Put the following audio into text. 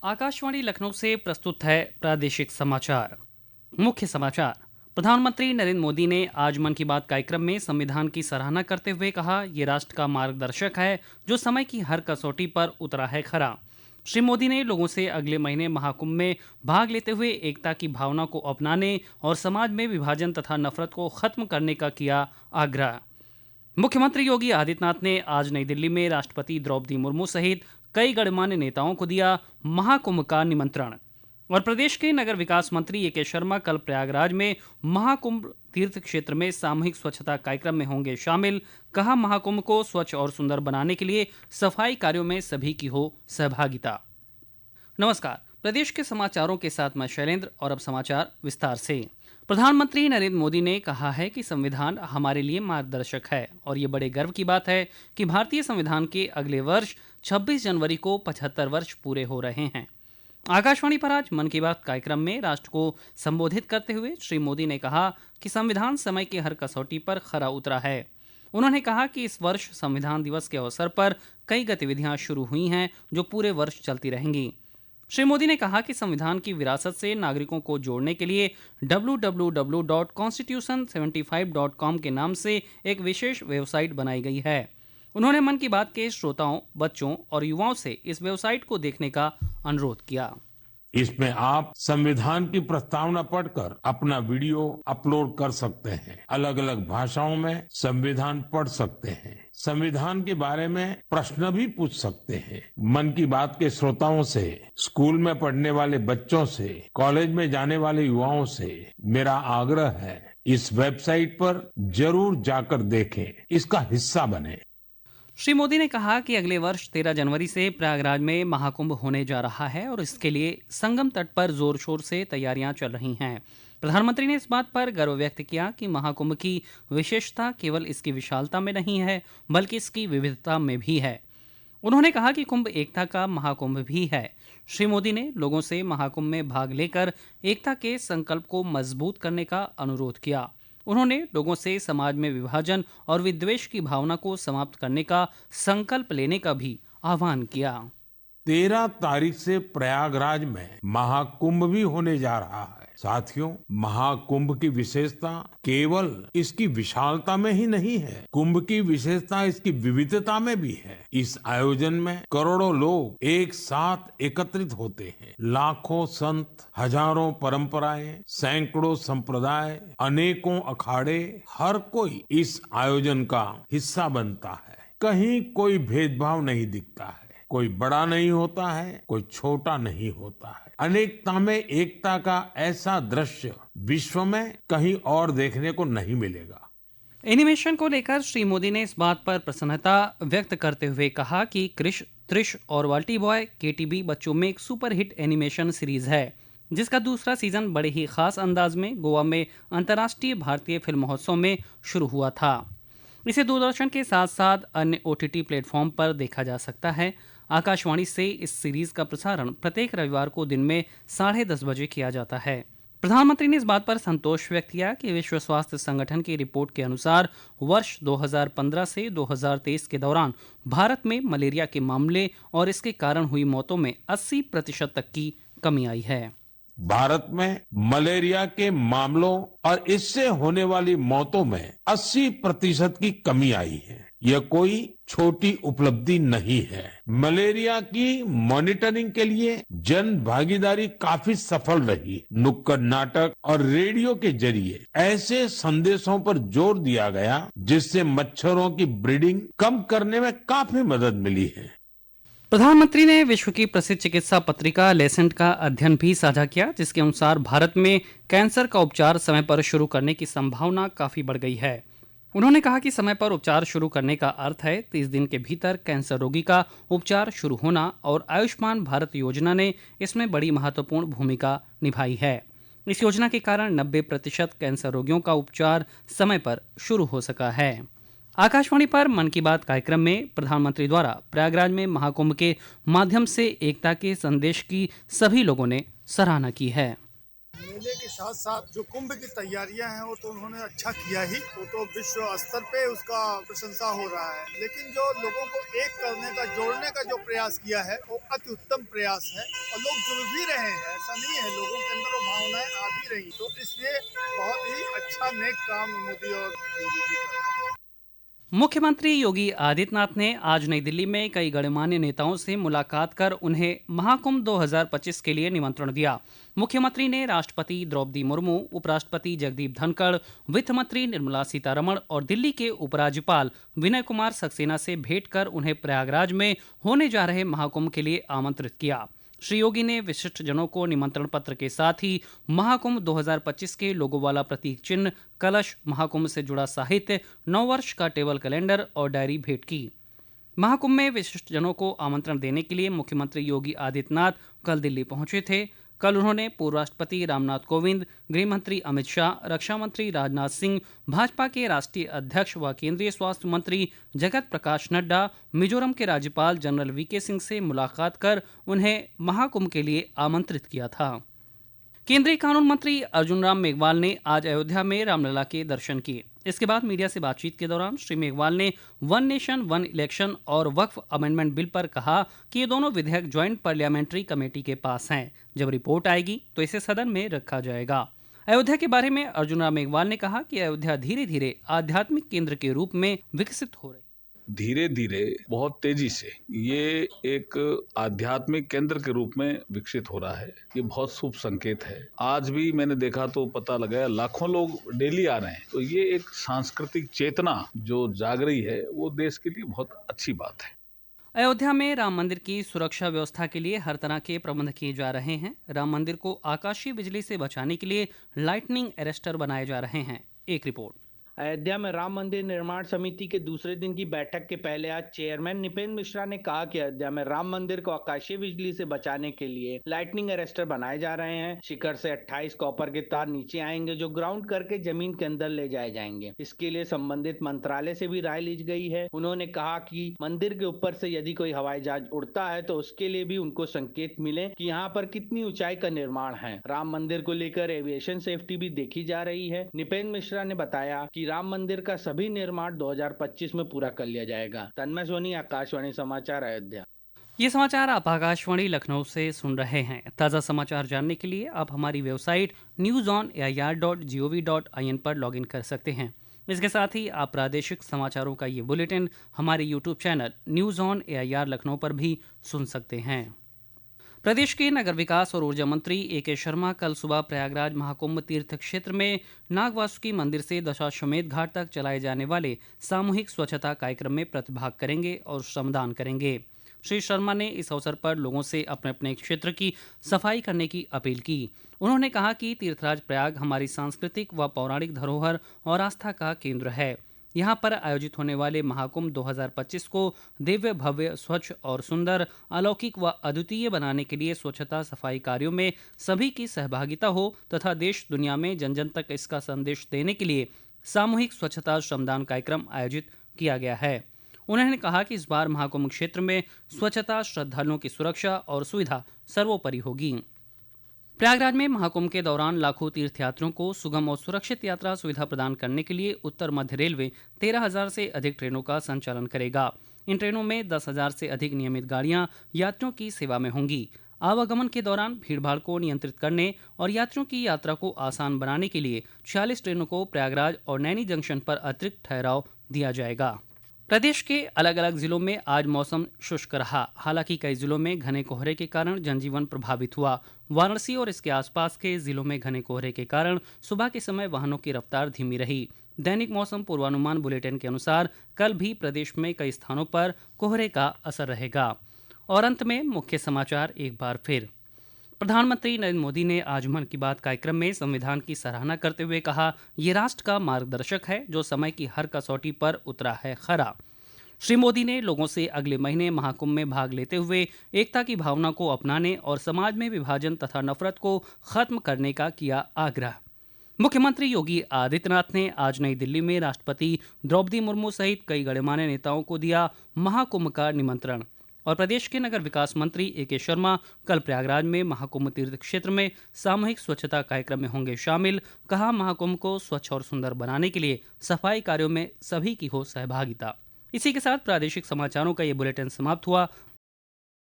आकाशवाणी लखनऊ से प्रस्तुत है प्रादेशिक समाचार। मुख्य समाचार। प्रधानमंत्री नरेंद्र मोदी ने आज मन की बात कार्यक्रम में संविधान की सराहना करते हुए कहा, ये राष्ट्र का मार्गदर्शक है जो समय की हर कसौटी पर उतरा है खरा। श्री मोदी ने लोगों से अगले महीने महाकुंभ में भाग लेते हुए एकता की भावना को अपनाने और समाज में विभाजन तथा नफरत को खत्म करने का किया आग्रह। मुख्यमंत्री योगी आदित्यनाथ ने आज नई दिल्ली में राष्ट्रपति द्रौपदी मुर्मू सहित कई गणमान्य नेताओं को दिया महाकुंभ का निमंत्रण। और प्रदेश के नगर विकास मंत्री ए के शर्मा कल प्रयागराज में महाकुंभ तीर्थ क्षेत्र में सामूहिक स्वच्छता कार्यक्रम में होंगे शामिल। कहा, महाकुंभ को स्वच्छ और सुंदर बनाने के लिए सफाई कार्यों में सभी की हो सहभागिता। नमस्कार, प्रदेश के समाचारों के साथ मैं शैलेंद्र और अब समाचार विस्तार से। प्रधानमंत्री नरेंद्र मोदी ने कहा है कि संविधान हमारे लिए मार्गदर्शक है और ये बड़े गर्व की बात है कि भारतीय संविधान के अगले वर्ष 26 जनवरी को 75 वर्ष पूरे हो रहे हैं। आकाशवाणी पर आज मन की बात कार्यक्रम में राष्ट्र को संबोधित करते हुए श्री मोदी ने कहा कि संविधान समय की हर कसौटी पर खरा उतरा है। उन्होंने कहा कि इस वर्ष संविधान दिवस के अवसर पर कई गतिविधियां शुरू हुई हैं जो पूरे वर्ष चलती रहेंगी। श्री मोदी ने कहा कि संविधान की विरासत से नागरिकों को जोड़ने के लिए www.constitution75.com के नाम से एक विशेष वेबसाइट बनाई गई है। उन्होंने मन की बात के श्रोताओं, बच्चों और युवाओं से इस वेबसाइट को देखने का अनुरोध किया। इसमें आप संविधान की प्रस्तावना पढ़कर अपना वीडियो अपलोड कर सकते हैं। अलग अलग भाषाओं में संविधान पढ़ सकते हैं। संविधान के बारे में प्रश्न भी पूछ सकते हैं। मन की बात के श्रोताओं से, स्कूल में पढ़ने वाले बच्चों से, कॉलेज में जाने वाले युवाओं से मेरा आग्रह है, इस वेबसाइट पर जरूर जाकर देखें, इसका हिस्सा बने। श्री मोदी ने कहा कि अगले वर्ष 13 जनवरी से प्रयागराज में महाकुंभ होने जा रहा है और इसके लिए संगम तट पर जोर शोर से तैयारियां चल रही हैं। प्रधानमंत्री ने इस बात पर गर्व व्यक्त किया कि महाकुंभ की विशेषता केवल इसकी विशालता में नहीं है बल्कि इसकी विविधता में भी है। उन्होंने कहा कि कुंभ एकता का महाकुंभ भी है। श्री मोदी ने लोगों से महाकुंभ में भाग लेकर एकता के संकल्प को मजबूत करने का अनुरोध किया। उन्होंने लोगों से समाज में विभाजन और विद्वेष की भावना को समाप्त करने का संकल्प लेने का भी आह्वान किया। 13 तारीख से प्रयागराज में महाकुंभ भी होने जा रहा है। साथियों, महाकुंभ की विशेषता केवल इसकी विशालता में ही नहीं है, कुंभ की विशेषता इसकी विविधता में भी है। इस आयोजन में करोड़ों लोग एक साथ एकत्रित होते हैं। लाखों संत, हजारों परंपराएं, सैकड़ों संप्रदाय, अनेकों अखाड़े, हर कोई इस आयोजन का हिस्सा बनता है। कहीं कोई भेदभाव नहीं दिखता है, कोई बड़ा नहीं होता है, कोई छोटा नहीं होता है। अनेकता में एकता का ऐसा दृश्य विश्व में कहीं और देखने को नहीं मिलेगा। एनिमेशन को लेकर श्री मोदी ने इस बात पर प्रसन्नता व्यक्त करते हुए कहा कि क्रिश, त्रिश और वाल्टी बॉय केटीबी बच्चों में एक सुपरहिट एनिमेशन सीरीज है जिसका दूसरा सीजन बड़े ही खास अंदाज में गोवा में अंतर्राष्ट्रीय भारतीय फिल्म महोत्सव में शुरू हुआ था। इसे दूरदर्शन के साथ साथ अन्य OTT प्लेटफॉर्म पर देखा जा सकता है। आकाशवाणी से इस सीरीज का प्रसारण प्रत्येक रविवार को दिन में 10:30 बजे किया जाता है। प्रधानमंत्री ने इस बात पर संतोष व्यक्त किया कि विश्व स्वास्थ्य संगठन की रिपोर्ट के अनुसार वर्ष 2015 से 2023 के दौरान भारत में मलेरिया के मामले और इसके कारण हुई मौतों में 80% तक की कमी आई है। भारत में मलेरिया के मामलों और इससे होने वाली मौतों में 80% की कमी आई है। यह कोई छोटी उपलब्धि नहीं है। मलेरिया की मॉनिटरिंग के लिए जन भागीदारी काफी सफल रही। नुक्कड़ नाटक और रेडियो के जरिए ऐसे संदेशों पर जोर दिया गया जिससे मच्छरों की ब्रीडिंग कम करने में काफी मदद मिली है। प्रधानमंत्री ने विश्व की प्रसिद्ध चिकित्सा पत्रिका लेसेंट का अध्ययन भी साझा किया जिसके अनुसार भारत में कैंसर का उपचार समय पर शुरू करने की संभावना काफी बढ़ गई है। उन्होंने कहा कि समय पर उपचार शुरू करने का अर्थ है 30 दिन के भीतर कैंसर रोगी का उपचार शुरू होना और आयुष्मान भारत योजना ने इसमें बड़ी महत्वपूर्ण भूमिका निभाई है। इस योजना के कारण 90% कैंसर रोगियों का उपचार समय पर शुरू हो सका है। आकाशवाणी पर मन की बात कार्यक्रम में प्रधानमंत्री द्वारा प्रयागराज में महाकुंभ के माध्यम से एकता के संदेश की सभी लोगों ने सराहना की है। मेले की साथ साथ जो कुंभ की तैयारियां हैं वो तो उन्होंने अच्छा किया ही, वो तो विश्व स्तर पे उसका प्रशंसा हो रहा है। लेकिन जो लोगों को एक करने का, जोड़ने का जो प्रयास किया है वो अति उत्तम प्रयास है और लोग जुड़ भी रहे हैं। ऐसा नहीं है, लोगों के अंदर वो भावनाएं आ भी रही, तो इसलिए बहुत ही अच्छा नेक काम मोदी और योगी जी कर रहे हैं। मुख्यमंत्री योगी आदित्यनाथ ने आज नई दिल्ली में कई गणमान्य नेताओं से मुलाकात कर उन्हें महाकुंभ 2025 के लिए निमंत्रण दिया। मुख्यमंत्री ने राष्ट्रपति द्रौपदी मुर्मू, उपराष्ट्रपति जगदीप धनखड़, वित्त मंत्री निर्मला सीतारमण और दिल्ली के उपराज्यपाल विनय कुमार सक्सेना से भेंट कर उन्हें प्रयागराज में होने जा रहे महाकुंभ के लिए आमंत्रित किया। श्री योगी ने विशिष्ट जनों को निमंत्रण पत्र के साथ ही महाकुंभ 2025 के लोगो वाला प्रतीक चिन्ह, कलश, महाकुंभ से जुड़ा साहित्य, नववर्ष का टेबल कैलेंडर और डायरी भेंट की। महाकुंभ में विशिष्ट जनों को आमंत्रण देने के लिए मुख्यमंत्री योगी आदित्यनाथ कल दिल्ली पहुंचे थे। कल उन्होंने पूर्व राष्ट्रपति रामनाथ कोविंद, गृह मंत्री अमित शाह, रक्षा मंत्री राजनाथ सिंह, भाजपा के राष्ट्रीय अध्यक्ष व केंद्रीय स्वास्थ्य मंत्री जगत प्रकाश नड्डा, मिजोरम के राज्यपाल जनरल वीके सिंह से मुलाकात कर उन्हें महाकुंभ के लिए आमंत्रित किया था। केंद्रीय कानून मंत्री अर्जुन राम मेघवाल ने आज अयोध्या में रामलला के दर्शन किए। इसके बाद मीडिया से बातचीत के दौरान श्री मेघवाल ने वन नेशन वन इलेक्शन और वक्फ अमेंडमेंट बिल पर कहा कि ये दोनों विधेयक ज्वाइंट पार्लियामेंट्री कमेटी के पास हैं। जब रिपोर्ट आएगी तो इसे सदन में रखा जाएगा। अयोध्या के बारे में अर्जुन राम मेघवाल ने कहा कि अयोध्या धीरे धीरे आध्यात्मिक केंद्र के रूप में विकसित हो रही है। धीरे धीरे बहुत तेजी से ये एक आध्यात्मिक केंद्र के रूप में विकसित हो रहा है। ये बहुत शुभ संकेत है। आज भी मैंने देखा तो पता लगा लाखों लोग डेली आ रहे हैं, तो ये एक सांस्कृतिक चेतना जो जाग रही है वो देश के लिए बहुत अच्छी बात है। अयोध्या में राम मंदिर की सुरक्षा व्यवस्था के लिए हर तरह के प्रबंध किए जा रहे हैं। राम मंदिर को आकाशीय बिजली से बचाने के लिए लाइटनिंग अरेस्टर बनाए जा रहे हैं। एक रिपोर्ट। अयोध्या में राम मंदिर निर्माण समिति के दूसरे दिन की बैठक के पहले आज चेयरमैन निपेंद्र मिश्रा ने कहा कि अयोध्या में राम मंदिर को आकाशीय बिजली से बचाने के लिए लाइटनिंग अरेस्टर बनाए जा रहे हैं। शिखर से 28 कॉपर के तार नीचे आएंगे जो ग्राउंड करके जमीन के अंदर ले जाए जाएंगे। इसके लिए संबंधित मंत्रालय से भी राय ली गई है। उन्होंने कहा कि मंदिर के ऊपर से यदि कोई हवाई जहाज उड़ता है तो उसके लिए भी उनको संकेत मिले कि यहाँ पर कितनी ऊंचाई का निर्माण है। राम मंदिर को लेकर एविएशन सेफ्टी भी देखी जा रही है। निपेंद्र मिश्रा ने बताया कि राम मंदिर का सभी निर्माण 2025 में पूरा कर लिया जाएगा। तन्मय सोनी, आकाशवाणी समाचार, अयोध्या। ये समाचार आप आकाशवाणी लखनऊ से सुन रहे हैं। ताज़ा समाचार जानने के लिए आप हमारी वेबसाइट newsonair.gov.in पर लॉगिन कर सकते हैं। इसके साथ ही आप प्रादेशिक समाचारों का ये बुलेटिन हमारे YouTube channel news on AIR Lucknow पर भी सुन सकते हैं। प्रदेश के नगर विकास और ऊर्जा मंत्री AK शर्मा कल सुबह प्रयागराज महाकुंभ तीर्थ क्षेत्र में नागवासुकी मंदिर से दशाश्वमेध घाट तक चलाए जाने वाले सामूहिक स्वच्छता कार्यक्रम में प्रतिभाग करेंगे और श्रमदान करेंगे। श्री शर्मा ने इस अवसर पर लोगों से अपने अपने क्षेत्र की सफाई करने की अपील की। उन्होंने कहा कि तीर्थराज प्रयाग हमारी सांस्कृतिक व पौराणिक धरोहर और आस्था का केंद्र है। यहाँ पर आयोजित होने वाले महाकुंभ 2025 को दिव्य, भव्य, स्वच्छ और सुंदर, अलौकिक व अद्वितीय बनाने के लिए स्वच्छता सफाई कार्यों में सभी की सहभागिता हो तथा देश दुनिया में जन जन तक इसका संदेश देने के लिए सामूहिक स्वच्छता श्रमदान कार्यक्रम आयोजित किया गया है। उन्होंने कहा कि इस बार महाकुंभ क्षेत्र में स्वच्छता, श्रद्धालुओं की सुरक्षा और सुविधा सर्वोपरि होगी। प्रयागराज में महाकुंभ के दौरान लाखों तीर्थयात्रियों को सुगम और सुरक्षित यात्रा सुविधा प्रदान करने के लिए उत्तर मध्य रेलवे 13,000 से अधिक ट्रेनों का संचालन करेगा। इन ट्रेनों में 10,000 से अधिक नियमित गाड़ियां यात्रियों की सेवा में होंगी। आवागमन के दौरान भीड़भाड़ को नियंत्रित करने और यात्रियों की यात्रा को आसान बनाने के लिए 46 ट्रेनों को प्रयागराज और नैनी जंक्शन पर अतिरिक्त ठहराव दिया जाएगा। प्रदेश के अलग अलग जिलों में आज मौसम शुष्क रहा। हालांकि कई जिलों में घने कोहरे के कारण जनजीवन प्रभावित हुआ। वाराणसी और इसके आसपास के जिलों में घने कोहरे के कारण सुबह के समय वाहनों की रफ्तार धीमी रही। दैनिक मौसम पूर्वानुमान बुलेटिन के अनुसार कल भी प्रदेश में कई स्थानों पर कोहरे का असर रहेगा। और अंत में मुख्य समाचार एक बार फिर। प्रधानमंत्री नरेंद्र मोदी ने आज मन की बात कार्यक्रम में संविधान की सराहना करते हुए कहा, ये राष्ट्र का मार्गदर्शक है जो समय की हर कसौटी पर उतरा है खरा। श्री मोदी ने लोगों से अगले महीने महाकुंभ में भाग लेते हुए एकता की भावना को अपनाने और समाज में विभाजन तथा नफरत को खत्म करने का किया आग्रह। मुख्यमंत्री योगी आदित्यनाथ ने आज नई दिल्ली में राष्ट्रपति द्रौपदी मुर्मू सहित कई गणमान्य नेताओं को दिया महाकुंभ का निमंत्रण। और प्रदेश के नगर विकास मंत्री ए.के. शर्मा कल प्रयागराज में महाकुंभ तीर्थ क्षेत्र में सामूहिक स्वच्छता कार्यक्रम में होंगे शामिल। कहा, महाकुंभ को स्वच्छ और सुंदर बनाने के लिए सफाई कार्यों में सभी की हो सहभागिता। इसी के साथ प्रादेशिक समाचारों का ये बुलेटिन समाप्त हुआ।